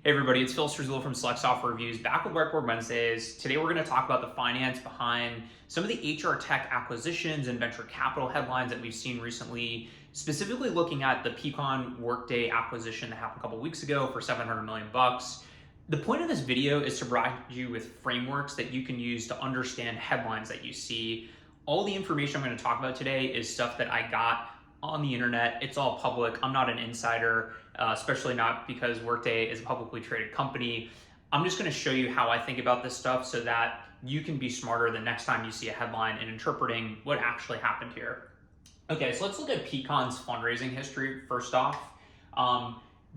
Hey everybody, it's Phil Strerzullo from Select Software Reviews, back with Whiteboard Wednesdays. Today we're going to talk about the finance behind some of the HR tech acquisitions and venture capital headlines that we've seen recently, specifically looking at the peakon workday acquisition that happened a couple weeks ago for $700 million. The point of this video is to provide you with frameworks that you can use to understand headlines that you see. All the information I'm going to talk about today is stuff that I got on the internet. It's all public. I'm not an insider, especially not because Workday is a publicly traded company. I'm just going to show you how I think about this stuff so that you can be smarter the next time you see a headline and interpreting what actually happened here. Okay, so let's look at peakon's fundraising history first off.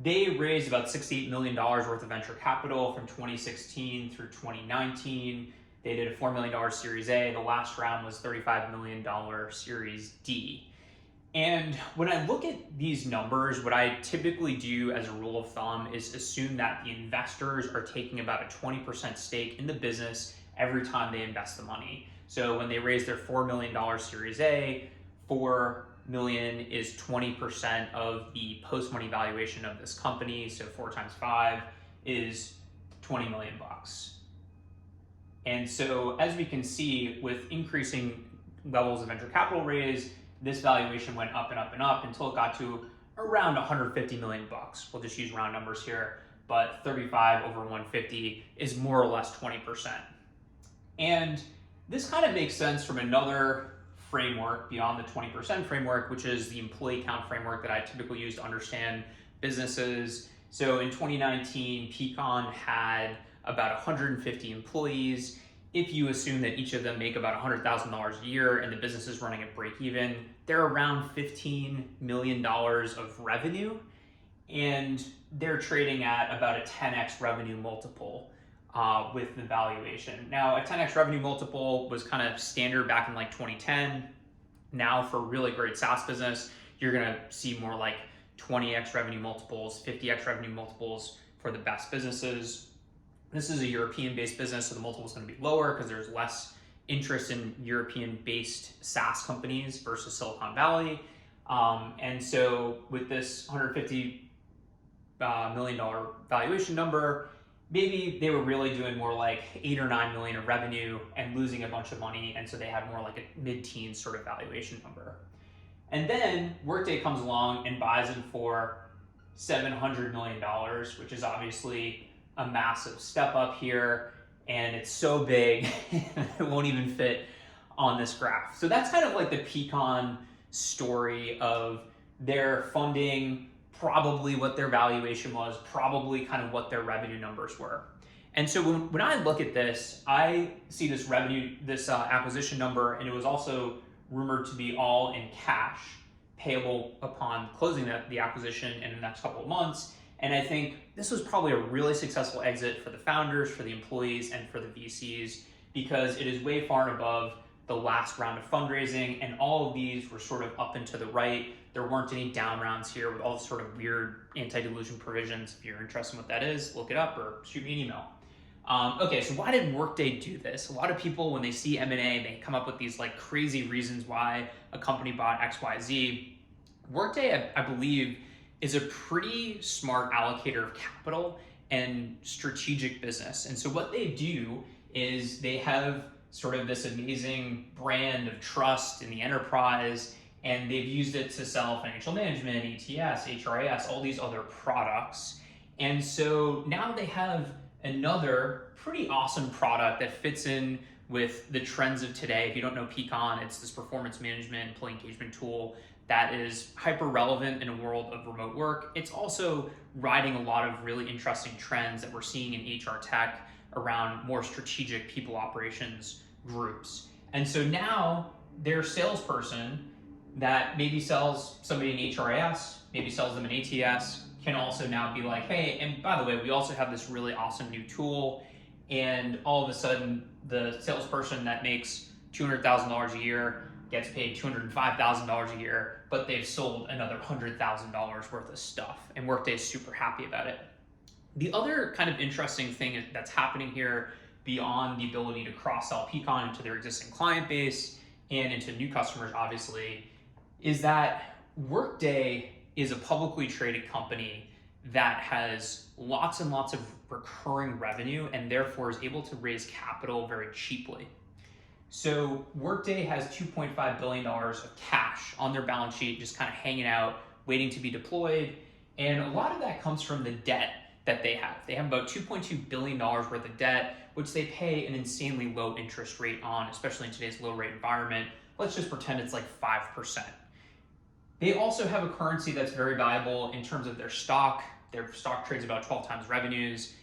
They raised about $68 million worth of venture capital from 2016 through 2019. They did a $4 million Series A. The last round was $35 million Series D. And when I look at these numbers, what I typically do as a rule of thumb is assume that the investors are taking about a 20% stake in the business every time they invest the money. So when they raise their $4 million Series A, $4 million is 20% of the post-money valuation of this company. So 4 times 5 is $20 million. And so as we can see, with increasing levels of venture capital raise, this valuation went up and up and up until it got to around 150 million bucks. We'll just use round numbers here, but 35 over 150 is more or less 20%. And this kind of makes sense from another framework beyond the 20% framework, which is the employee count framework that I typically use to understand businesses. So in 2019, peakon had about 150 employees. If you assume that each of them make about $100,000 a year and the business is running at break even, they're around $15 million of revenue, and they're trading at about a 10x revenue multiple with the valuation. Now, a 10x revenue multiple was kind of standard back in like 2010. Now, for a really great SaaS business, you're gonna see more like 20x revenue multiples, 50x revenue multiples for the best businesses. This is a European-based business, so the multiple is going to be lower because there's less interest in European-based SaaS companies versus Silicon Valley. And so with this $150 million valuation number, maybe they were really doing more like 8 or 9 million of revenue and losing a bunch of money, and so they had more like a mid-teens sort of valuation number. And then Workday comes along and buys them for $700 million, which is obviously a massive step up here, and it's so big it won't even fit on this graph. So that's kind of like the peakon story of their funding, probably what their valuation was, probably kind of what their revenue numbers were. And so when I look at this, I see this acquisition number, and it was also rumored to be all in cash, payable upon closing the acquisition in the next couple of months. And I think this was probably a really successful exit for the founders, for the employees, and for the VCs, because it is way far and above the last round of fundraising, and all of these were sort of up and to the right. There weren't any down rounds here with all this sort of weird anti-dilution provisions. If you're interested in what that is, look it up or shoot me an email. Okay, so why did Workday do this? A lot of people, when they see M&A, they come up with these like crazy reasons why a company bought XYZ. Workday, I believe, is a pretty smart allocator of capital and strategic business. And so what they do is they have sort of this amazing brand of trust in the enterprise, and they've used it to sell financial management, ETS, HRIS, all these other products. And so now they have another pretty awesome product that fits in with the trends of today. If you don't know peakon, it's this performance management, employee engagement tool that is hyper relevant in a world of remote work. It's also riding a lot of really interesting trends that we're seeing in HR tech around more strategic people operations groups. And so now their salesperson that maybe sells somebody in HRIS, maybe sells them in ATS, can also now be like, hey, and by the way, we also have this really awesome new tool. And all of a sudden, the salesperson that makes $200,000 a year gets paid $205,000 a year, but they've sold another $100,000 worth of stuff, and Workday's super happy about it. The other kind of interesting thing that's happening here, beyond the ability to cross-sell peakon into their existing client base and into new customers, obviously, is that Workday is a publicly traded company that has lots and lots of recurring revenue and therefore is able to raise capital very cheaply. So Workday has $2.5 billion of cash on their balance sheet, just kind of hanging out, waiting to be deployed. And a lot of that comes from the debt that they have. They have about $2.2 billion worth of debt, which they pay an insanely low interest rate on, especially in today's low rate environment. Let's just pretend it's like 5%. They also have a currency that's very valuable in terms of their stock. Their stock trades about 12 times revenues.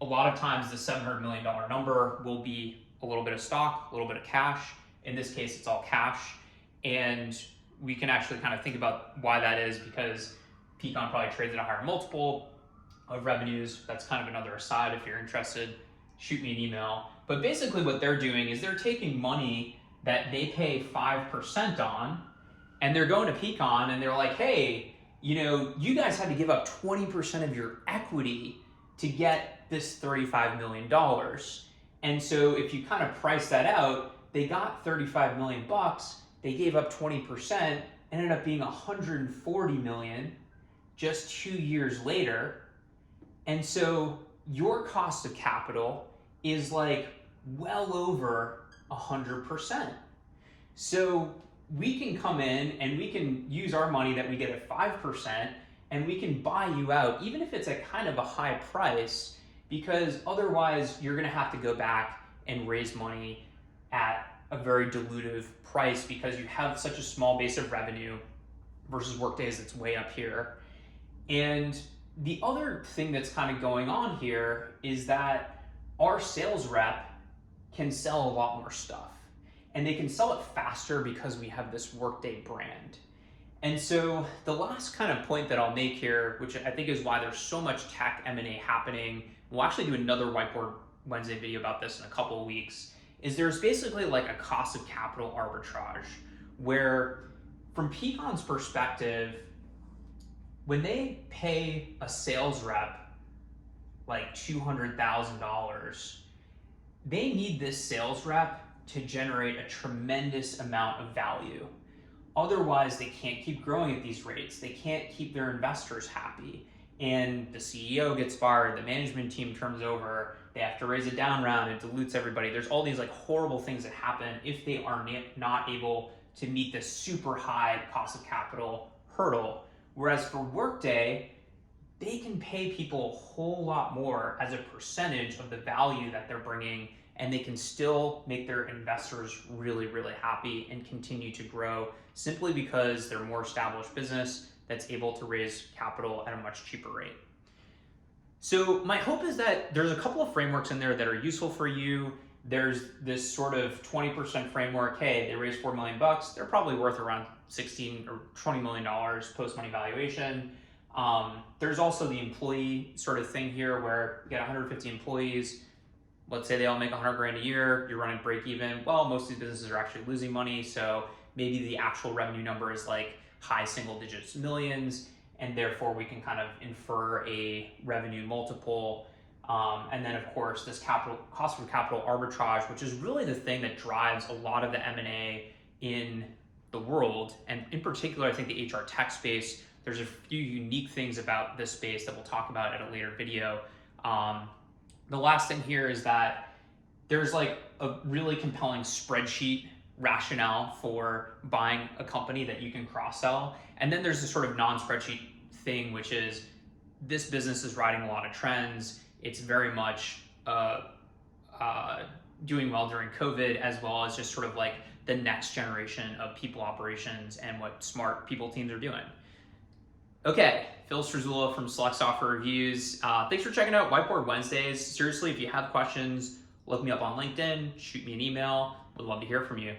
A lot of times the $700 million number will be a little bit of stock, a little bit of cash. In this case, it's all cash. And we can actually kind of think about why that is, because Peakon probably trades at a higher multiple of revenues. That's kind of another aside. If you're interested, shoot me an email. But basically what they're doing is they're taking money that they pay 5% on, and they're going to Peakon and they're like, hey, you guys had to give up 20% of your equity to get this $35 million. And so if you kind of price that out, they got $35 million, they gave up 20%, ended up being $140 million just 2 years later. And so your cost of capital is like well over 100%. So we can come in and we can use our money that we get at 5% and we can buy you out, even if it's at kind of a high price, because otherwise you're gonna have to go back and raise money at a very dilutive price because you have such a small base of revenue versus Workday's that's way up here. And the other thing that's kind of going on here is that our sales rep can sell a lot more stuff, and they can sell it faster because we have this Workday brand. And so the last kind of point that I'll make here, which I think is why there's so much tech M&A happening, we'll actually do another Whiteboard Wednesday video about this in a couple of weeks, is there's basically like a cost of capital arbitrage where, from Peakon's perspective, when they pay a sales rep like $200,000, they need this sales rep to generate a tremendous amount of value. Otherwise, they can't keep growing at these rates. They can't keep their investors happy. And the CEO gets fired, the management team turns over, they have to raise a down round, it dilutes everybody. There's all these like horrible things that happen if they are not able to meet this super high cost of capital hurdle. Whereas for Workday, they can pay people a whole lot more as a percentage of the value that they're bringing, and they can still make their investors really, really happy and continue to grow simply because they're a more established business that's able to raise capital at a much cheaper rate. So my hope is that there's a couple of frameworks in there that are useful for you. There's this sort of 20% framework. Hey, they raised $4 million. They're probably worth around $16 or $20 million post-money valuation. There's also the employee sort of thing here where you get 150 employees. Let's say they all make 100 grand a year. You're running break even. Well, most of these businesses are actually losing money. So maybe the actual revenue number is like high single digits millions. And therefore we can kind of infer a revenue multiple. And then of course this cost of capital arbitrage, which is really the thing that drives a lot of the M&A in the world. And in particular, I think the HR tech space, there's a few unique things about this space that we'll talk about at a later video. The last thing here is that there's like a really compelling spreadsheet rationale for buying a company that you can cross-sell. And then there's this sort of non-spreadsheet thing, which is this business is riding a lot of trends. It's very much doing well during COVID, as well as just sort of like the next generation of people operations and what smart people teams are doing. Okay, Phil Struzula from Select Software Reviews. Thanks for checking out Whiteboard Wednesdays. Seriously, if you have questions, look me up on LinkedIn, shoot me an email. Would love to hear from you.